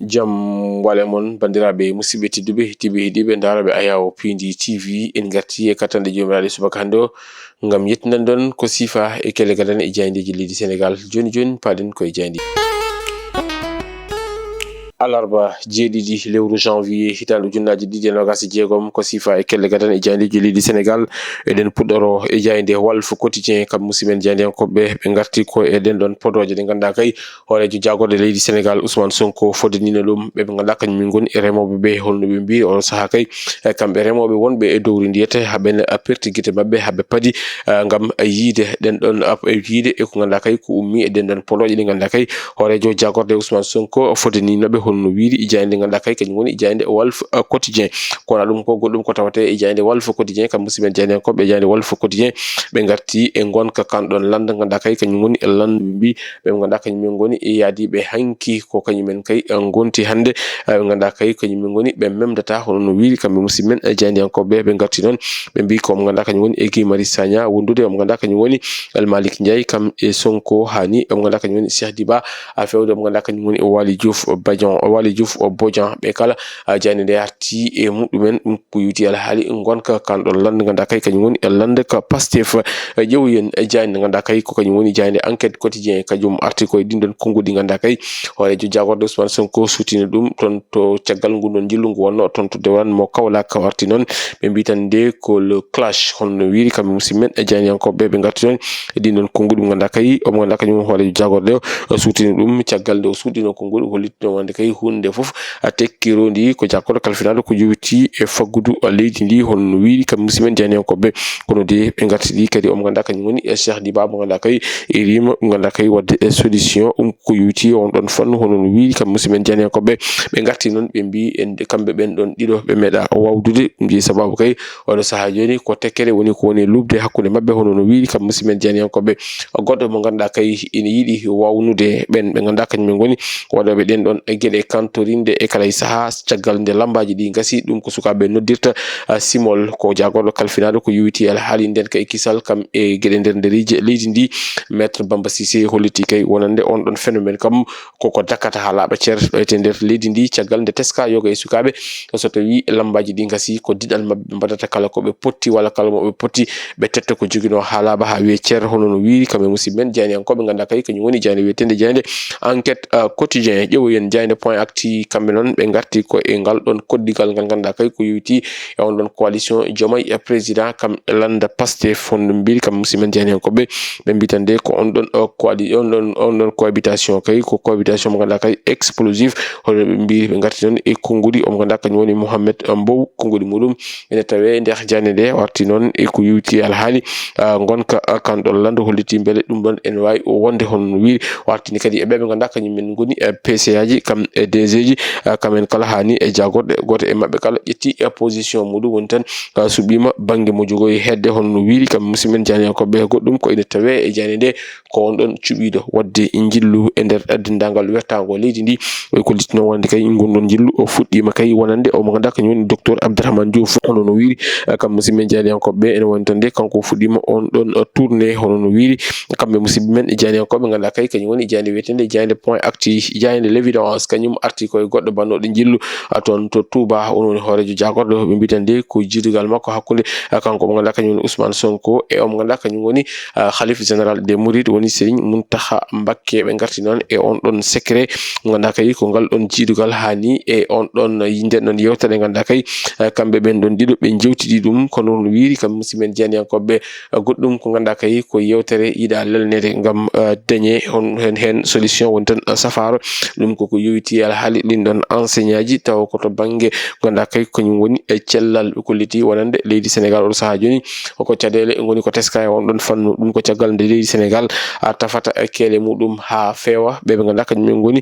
Jam wale mon bandiraɓe musidɓe tedduɓe hidiɓe daraɓe Ayaw Pindi TV en garti e katande jomiraɗo subaka hande o ngam yettinan don ko sifa e kelle gadan e jayndeji leydi Sénégal joni paden koye jayndi alarba jeeɗiɗi lewru janvier hitande ujunnaji ɗiɗi e nogas e jeegom ko sifa e kelle gadan e jayndeji leydi Sénégal eɗen puɗɗoro e jaynde Walf Quotidien kam musimen jayndiyankoɓe ɓe garti ko eɗen ɗon podoje ɗe ganduɗa kay horejo jagorɗo leydi Sénégal Ousmane Sonko foddenino ɗum ɓe ganduɗa kañumen goni e remoɓe ɓe holno ɓe mbi on saaha kay kamɓe remoɓe wonɓe e dowri ndiyete haɓen perti guite mabɓe haɓe paadi ngam yiide ɗen ɗon yiide e ko ganduɗa kay ko ummi e ɗen ɗon podoje ɗe ganduɗa kay horejo jagorɗo Ousmane Sonko foddeninoɓe holno wiiri e jayde ganduɗa kay kañum woni e jayde Walf Quotidien kono ɗum ko goɗɗum ko tawate e jayde Walf Quotidien kam musimen jayndiyankoɓe e jayde Walf Quotidien ɓe garti e gonka kanɗon landa ganduɗa kay kañum woni e landu mbi ɓe ganduɗa kañumen goni e yaadiɓe hanki ko kañumen kay gonti hande ɓe ganduɗa kay kañumen goni ɓe memdata hono wiiri kamɓe musimen jayndiyankoɓe ɓe garti noon ɓe mbi ko ganduɗa kañum woni e Guy Marius Sagna wondude mo ganduɗa kañum woni El Malick Ndiaye kam e Sonko hani mo ganduɗa kañum woni Cheikh Diba fewde mo ganduɗa kañum woni e Waly Diouf Bodian ɓe kala jayde nde arti e muɗumen ɗum ko yuti alhaali gonka kanɗon lande ganduɗa kay kañum woni e lande ka Pastef ƴeewoyen jayde ganduɗa kay ko kañum woni jayde Enquête Quotidien kajum arti koye ɗinɗon konngudi ganduɗa kay horejo jagorɗo Ousmane Sonko sutini ɗum toon to caggal ngundon jillu ngu wonno toon to dewanmo Kaolack arti noon ɓe mbi tan nde ko le clash holno wiiri kamɓe musidmen e jayndiyankoɓe ɓe garti noon e ɗinɗon konngudi ganduɗa kay omo ganduɗa kañum horejo jagorɗo o sutini ɗum caggal nde o suuɗino konngudi hollitino wonde kay hunde foof tekkirondi ko jakkoɗo kalfinaɗo ko jowiti e faggudu leydi ndi holno wiiri kamɓe musidmen jayndiyankoɓe kono de ɓe garti ɗi kadi omo ganduɗa kañum woni e Cheikh Diba mo ganduɗa kay e rima ɗum ganduɗa kay wadde e solution ko yuti on ɗon fannu hono no wiiri kamɓe musidmen jayndiyankoɓe ɓe garti noon ɓe mbi ende kamɓe ɓen ɗon ɗiɗo ɓe meeɗa wawdude ɗum jeeyi sababu kay oɗo saaha joni ko tekkere woni ko woni lubde hakkude mabɓe hono no wiiri kamɓe musidmen jayndiyankoɓe goɗɗo mo ganduɗa kay ina yiiɗi wawnude ɓen ɓe ganduɗa kañumen goni waɗoɓe ɗen ɗon gueɗe kantorinde e kala e saaha caggal nde lambaji ɗi gasi ɗum ko sukaɓe noddirta simol ko jagorɗo kalfinaɗo ko yowiti alhaali nden kay kisal kam e gueɗe nder ndereji leydi ndi maître Bamba Cissé holliti kay wonande on ɗon phénomène kam koko dakkata ha laaɓa cer ɗoyte nder leydi ndi caggal nde teska yoga e sukaɓe so tawi lambaji ɗi gasi ko diɗal mabɓe mbaɗata kala koɓe potti walla kala moɓe potti ɓe tetta ko joguino ha laaɓa ha wiye cer hono no wiiri kamɓe musidmen jayndiyankoɓe ganduɗa kay kañum woni jayde wiyetede jayde Enquête Quotidien ƴeewoyen jayde Point Actu kamɓe noon ɓe garti ko e ngal ɗon koddigal ngal ganduɗa kay ko yowiti e on ɗon coalition Diomaye président kam e landa Pastef honno mbiri kamɓe musidmen jayndiyankoɓe ɓe mbi tan de ko on ɗon cohabitation kay ko cohabitation mo ganduɗa kay explosif hono ɓe mbiri ɓe garti noon e konngudi omo ganduɗa kañum woni Mohamed Mbow konngudi muɗum ene tawe nder jande nde warti noon e ko yowiti alhaali gonka kanɗon landa holliti beele ɗum ɗon ene wawi wonde hono no wiiri wartini kadi e ɓe ganduɗa kañumen goni PCA ji kam e DG ji kamen kala hani e jagorɗe goto e mabɓe kala ƴetti position muɗum woni tan suɓima banggue mo jogoyi hedde hono no wiiri kamɓe musidmen jayndiyankoɓe goɗɗum ko ene tawe e jande nde ko on ɗon cuɓiɗo wadde jillu e nder dendagal wertago leydi ndi ko littino wonde kay gonɗon jillu o fuɗɗima kay wonande o mo ganduɗa kañum woni docteur Abdourahmane Diouf hono no wiiri kamɓe musidmen jayndiyankoɓe ene woni tan de kanko fuɗɗima on ɗon tourné hono no wiiri kamɓe musidɓe men jayndiyankoɓe ganduɗa kay kañum woni jayde wiyetede jayde Point Actu jayde l'évidence kañum arti koye goɗɗo bannoɗo jillu toon to Touba on woni horejo jagorɗo ɓe mbitan de ko jiidugal makko hakkude kanko mo ganduɗa kañum woni Ousmane Sonko e omo ganduɗa kañum woni khalife général des Mourides woni Serigne Mountakha Mbacké ɓe garti noon e on ɗon secret mo ganduɗa kay ko ngal ɗon jiidugal hani e on ɗon nden ɗon yewtere ganduɗa kay kamɓe ɓen ɗon ɗiɗo ɓe jewtidi ɗum kono no wiiri kamɓe musidmen jayndiyankoɓe goɗɗum ko ganduɗa kay ko yewtere yiiɗa lelnede ngam dañe on hen solution woni tan safaro ɗum koko yowiti alhaali ɗin ɗon enseignant ji taw koto banggue ganduɗa kay kañum woni e cellal ɓe kolliti wonande leydi Sénégal oɗo saaha joni ko caɗele goni ko teska e on ɗon fannu ɗum ko caggal nde leydi Sénégal tafata keele muɗum ha feewa ɓe ganduɗa kañumen goni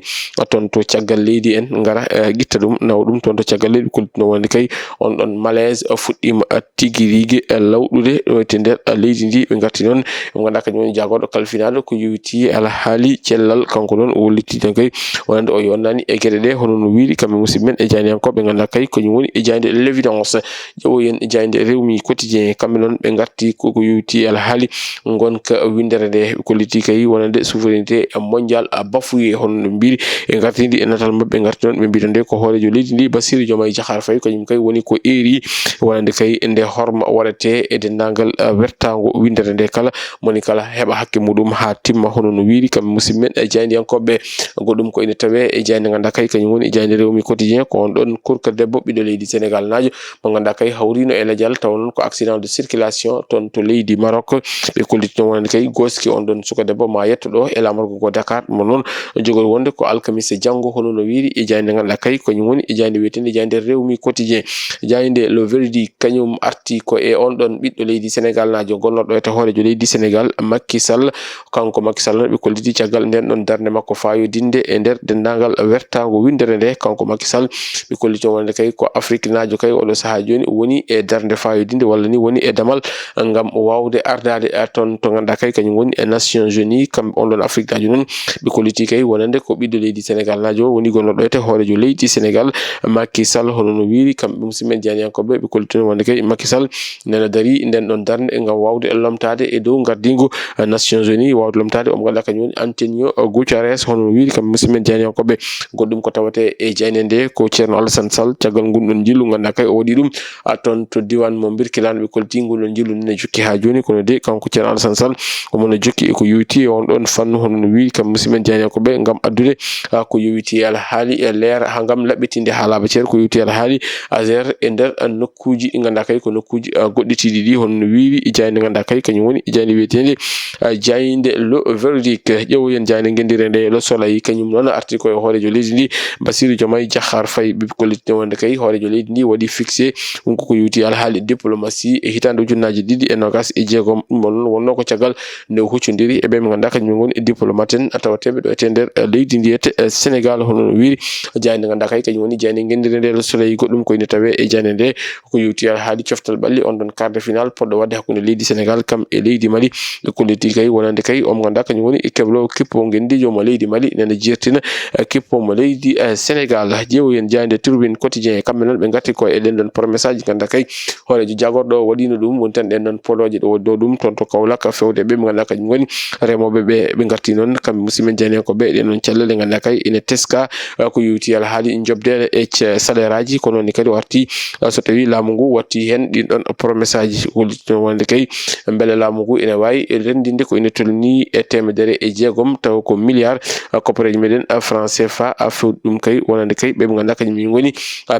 toon to caggal leydi en gara guitta ɗum nawa ɗum toon to caggal leydi kollitino wonde kay on ɗon malaise fuɗɗima tigirigi lawɗude to nder leydi ndi ɓe garti noon ɓe ganduɗa kañum woni jagoɗo kalfinal ko yewti alhaali cellal kanko noon o wolliti tan kay wonande o yonnani e gueɗe ɗe hono no wiiri kamɓe musidɓe men e janiyankoɓe ganduɗa kay kañum woni e jayde l'évidence ƴeewoyen jayde rewmi quotidien kamɓe noon ɓe garti ko yewti alhaali gonka windere nde ɓe kolliti kay wonande souveraineté mondial bafoué hono no mbiri e gartidi e natal mabɓe garti noon ɓe mbita nde ko hoorejo leydi ndi Bassirou Diomaye Diakhar Faye kañum kay woni ko eri wonande kay nde horma waɗete e dendagal wertago windere nde kala moni kala heɓa hakke muɗum ha timma hono no wiiri kamɓe musidɓe men e jaydiyankoɓe goɗɗum ko ine tawe e jayde ganduɗa kay kañum woni e jayde rewmi quotidien ko on ɗon kurka debbo ɓiɗɗo leydi Sénégal najo mo ganduɗa kay hawrino e ladial taw noon ko accident de circulation toon to leydi Maroc ɓe kolliti noon wonande kay goski on ɗon suka debbo ma yetto ɗo e lamorgo go Dakar mo noon jogori wonde ko alkamisa janggo hono no wiiri e jayde ganduɗa kay kañum woni e jayde wiyetende jayde rewmi quotidien jayde le verdict kañum arti ko e on ɗon ɓiɗɗo leydi Sénégal najo gonnoɗo e to hoorejo leydi Sénégal Macky Sall kanko Macky Sall ɓe kolliti caggal nden ɗon darde makko fayodinde e nder dendagal wertago windere nde kanko Macky Sall ɓe kolliti wonde kay ko Afrique najo kay oɗo saaha joni woni e darde fayodinde walla ni woni e damal ngam wawde ardade toon to ganduɗa kay kañum woni e Nations Unies kamɓe on ɗon Afrique najo noon ɓe kolliti kay wonande ko ɓiɗɗo leydi Sénégal najo woni gonnoɗo e to hoorejo leydi Sénégal Macky Sall hono no wiiri kamɓe musidɓe janiyankoɓe ɓe kolliti wonde kay Macky Sall nena dari nden ɗon darde ngam wawde lomtade e dow gardingo Nations Unies wawde lomtade omo ganduɗa kañum woni Antonio Guterres hono no wiiri kamɓe musidɓe janiyankoɓe goɗɗum ko tawate e jayde nde ko ceerno Alassane Sall caggal gunɗon jillu ganduɗa kay o waɗi ɗum toon to diwan mo Birkelane ɓe kolliti ngolɗon jillu nene jokki ha joni kono de kanko ceerno Alassane Sall omono jokki eko yewti on ɗon fannu hono no wiiri kamɓe musidɓe janiyankoɓe ngam addude ko yewti alhaali e leer ha ngam laɓɓitinde haalaba ceer ko yewti alhaali azer e nder nokkuji ɗi ganduɗa kay ko nokkuji goɗɗitiɗi ɗi hono no wiiri e jayde ganduɗa kay kañum woni e jayde wiyetende jayde le verdict ƴeewoyen jayde gendire nde le soleil kañum noon arti koye hoorejo leydi ndi Bassirou Diomaye Diakhar Faye ɓe kolliti wonde kay hoorejo leydi ndi waɗi fixé ɗum koko yewti alhaali diplomatie e hitande ujunnaje ɗiɗi e nogas e jeegom ɗum noon wonno ko caggal nde huccodiri e ɓe ɓe ganduɗa kañum goni e diplomate en tawateɓe ɗo ete nder leydi ndi ete Sénégal hono no wiiri jayde ganduɗa kay kañum woni jayde gendire nde le soleil goɗɗum ko ine tawe e jayde nde ko yewti alhaali coftal ɓalli on ɗon quart de finale poɗɗo wadde hakkude leydi Sénégal kam e leydi Mali ɓe kolliti kay wonande kay omo ganduɗa kañum woni e keblo kippo gendijo mo leydi Mali nene jirtina kippo mo leydi Sénégal ƴeewoyen jayde Tribune quotidien kamɓe noon ɓe gatti ko e ɗen ɗon promesse aji ganduɗa kay hoorejo jagorɗo waɗino ɗum woni tan ɗen ɗon poloje ɗo waɗi ɗo ɗum toon to Kaolack fewde ɓe ɓe ganduɗa kañum woni remoɓe ɓe garti noon kamɓe musidɓe janiyankoɓe ɗen ɗon cellele ganduɗa kay ene teska ko yewti alhaali jobdede e salaire aji ko noon kadi o arti so tawi laamu ngu watti hen ɗin ɗon promesse aji hollitino wonde kay beele laamu ngu ene wawi rendinde ko ine tolni e temedere e jeegom taw ko milliard koppareji meɗen franc CFA fewɗi ɗum kay wonande kay ɓe ganduɗa kañum goni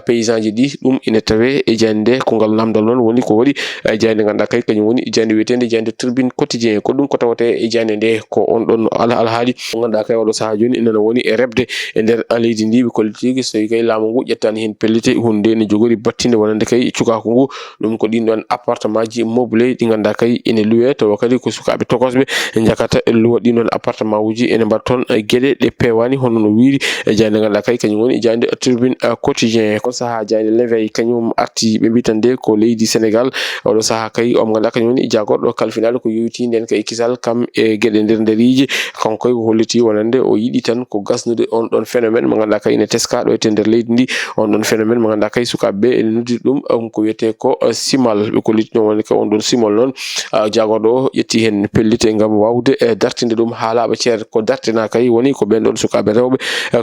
paysan ji ɗi ɗum ine tawe e jayde ko ngal namdal noon woni ko waɗi jayde ganduɗa kay kañum woni jayde wiyetende jayde Tribune quotidien ko ɗum ko tawate e jayde nde ko on ɗon alhaali ko ganduɗa kay oɗo saaha joni nana woni e rebde e nder leydi ndi ɓe kollitiki so tawi kay laamu ngu ƴettani hen pellite hunde ne jogori battinde wonande kay cukako ngu ɗum ko ɗin ɗon appartement ji meublé ɗi ganduɗa kay ene luwe tawa kadi ko sukaɓe tokosɓe jakata luwa ɗin ɗon appartement uji ene mbaɗa toon gueɗe ɗe pewani hono no wiiri e jayde ganduɗa kay kañum woni jayde Tribune quotidien ko saaha jayde l'éveil kañum arti ɓe mbitande ko leydi Sénégal oɗo saaha kay omo ganduɗa kañum woni jagorɗo kalfinal ko yewti nden kay kisal kam e gueɗe nder nderiji kanko kay ko holliti wonande o yiɗi tan ko gasnude on ɗon phénomène mo ganduɗa kay ene teska ɗo ete nder leydi ndi on ɗon phénomène mo ganduɗa kay sukaɓeɓe ene noddiri ɗum ko wiyete ko simal ɓe kollitino wonde kay on ɗon simol noon jagorɗo o ƴetti hen pellite ngam wawde dartinde ɗum ha laaɓa ceer ko dartina kay woni ko ɓen ɗon sukaɓe rewɓe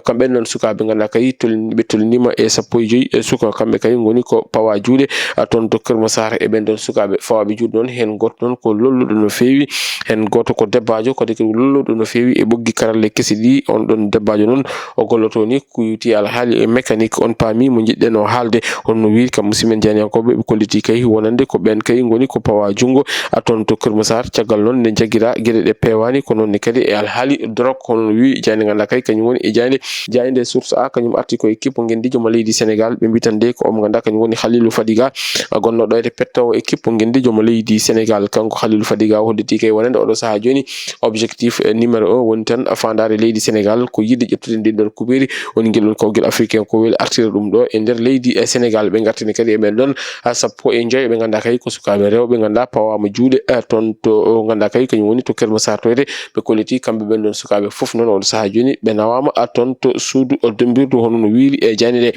kamɓen noon sukaɓe ganduɗa kay ɓe tolnima e 15 suka kamɓe kay goni ko pawa juuɗe toon to Keur Massar e ɓen ɗon sukaɓe fawaɓe juuɗe noon hen goto noon ko lolluɗo no fewi hen goto ko debbajo kadi ko lolluɗo no fewi e ɓoggi karalle kesi ɗi on ɗon debbajo noon o golloto ni ko yuti alhaali e mécanique on paami mo jiɗɗen o haalde honno wiiri kam musidɓe janiyankoɓe ɓe kolliti kay wonande ko ɓen kay goni ko pawa jungo toon to Keur Massar caggal noon nde jaguira gueɗe ɗe pewani ko noon kadi e alhaali drogue hono wi jayde ganduɗa kay kañum woni e jayde source a kañum arti ko équipe gendijo mo leydi Sénégal ɓe mbitande ko omo ganduɗa kañum woni Khalilou Fadiga gonnoɗo e pettowo équipe gendijo mo leydi Sénégal kanko Khalilou Fadiga holliti kay wonande oɗo saaha joni objectif numéro 1 woni tan fandare leydi Sénégal ko yidde ƴettude ndin ɗon kuberi woni guel ɗon kawguel africain ko weli artira ɗum ɗo e nder leydi Sénégal ɓe gartini kadi e ɓen ɗon sappo sappo e joyi ɓe ganduɗa kay ko sukaɓe rewɓe ganduɗa pawama juuɗe toon to ganduɗa kay kañum woni to Keur Massar toyde ɓe kolliti kamɓe ɓen ɗon sukaɓe foof noon oɗo saaha joni ɓe nawama toon to suudu dombirdu hono no wiiri e jayde nde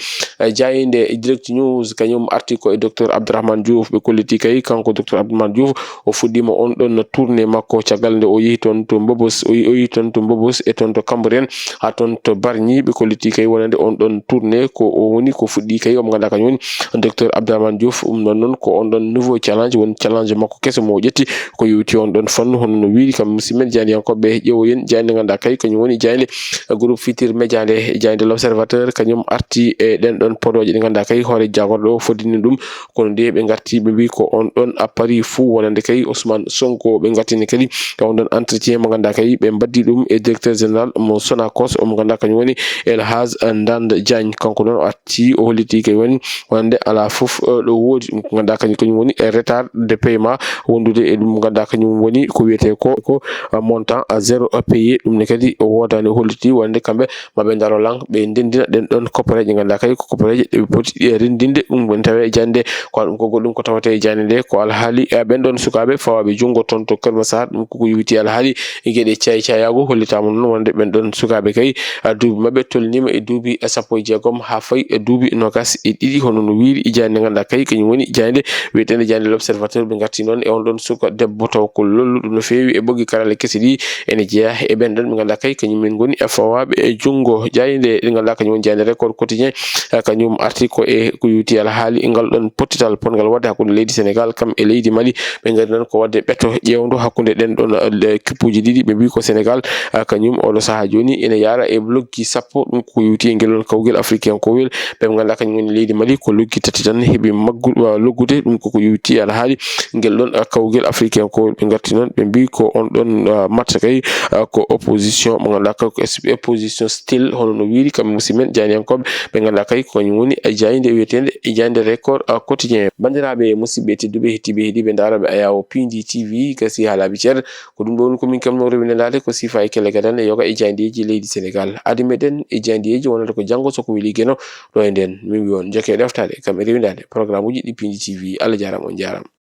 jayde direct news kañum arti ko e docteur Abdourahmane Diouf ɓe kolliti kay kanko docteur Abdourahmane Diouf o fuɗɗima on ɗon tourné makko caggal nde o yehi toon to Mbobos o yehi toon to Mbobos e toon to Cambérène ha toon to Bargny ɓe kolliti kay wonande on ɗon tourné ko o woni ko fuɗɗi kay omo ganduɗa kañum woni docteur Abdourahmane Diouf non ko on ɗon nouveau challenge woni challenge makko keso mo ƴetti ko yewti on ɗon fannu hono no wiiri kam musidmen jandiyankoɓe ƴeewoyen jayde ganduɗa kay kañum woni jayde groupe Futurs Médias nde jayde l'Observateur kañum arti e ɗen ɗon podoje ɗi ganduɗa kay hoore jagorɗo o foddini ɗum kono nde ɓe garti ɓe mbi ko on ɗon appari fou wonande kay Ousmane Sonko ɓe gartini kadi e on ɗon entretien mo ganduɗa kay ɓe mbaddi ɗum e directeur général mo Sonacos omo ganduɗa kañum woni El Hadj Ndande Diagne kanko noon o arti o holliti kay woni wonande ala foof ɗo woodi ɗum ko ganduɗa kañum woni retard de paiement wondude e ɗum ganduɗa kañum woni ko wiyete ko montant à zéro payé ɗum ne kadi o wodani o holliti wonde kamɓe maɓe daro lang ɓe ndendina ɗen ɗon koppareje ganduɗa kay ko koppareje ɗe poti rendinde ɗum woni tawe jande ko ɗum ko goɗɗum ko tawate e jande nde ko alhaali ɓen ɗon sukaɓe fawaɓe jungo toon to Keur Massar ɗum koko yewti alhaali gueɗe cayago hollitama noon wonde ɓen ɗon sukaɓe kay duuɓi mabɓe tolnima e duuɓi sappo e jeegom ha fayi e duuɓi nogas e ɗiɗi hono no wiiri jande ganduɗa kay kañum woni jande wiyetende jande l'Observateur ɓe garti noon e on ɗon suka debbo taw ko lolluɗum no feewi e ɓoggi karale kese ɗi ene jeeya e ɓen ɗon ɓe ganduɗa kay kañum min goni e fawaɓe e jungo jayde ɗi ganduɗa kañum woni jande Record Quotidien kañum arti ko e ko yewti alhaali ngal ɗon pottital pongal wadde hakkude leydi Sénégal kam e leydi Mali ɓe gari noon ko wadde ɓetto ƴewdo hakkude ɗen ɗon kippuji ɗiɗi ɓe mbi ko Sénégal kañum oɗo saaha joni ene yara e loggi sappo ɗum ko yewti e ngel kawguel africain kowel ɓe ganduɗa kañum woni leydi Mali ko loggi tati tan heeɓi loggude ɗum koko yewti alhaali ngel ɗon kawguel africain kowel ɓe garti noon ɓe mbi ko on ɗon match kay ko opposition mo ganduɗa kay ko opposition style hono no wiiri kam musidmen janiyankoɓe ɓe ganduɗa kay ko kañum woni jayde wiyetende jayde Record Quotidien bandiraɓe musidɓe tedduɓe hettiɓe heeɗiɓe daraɓe Ayaw Pindi TV gasi ha laabi ceer ko ɗum ɗo woni komin kam no rewinelade ko sifa e kelle gadan e yoga e jandeji leydi Sénégal adi meɗen e jandeji wonata ko janggo soko weeli gueno ɗo e nden min wi on jokke ɗeftade kam e rewindade programme uji ɗi Pindi TV Allah jarama on jarama.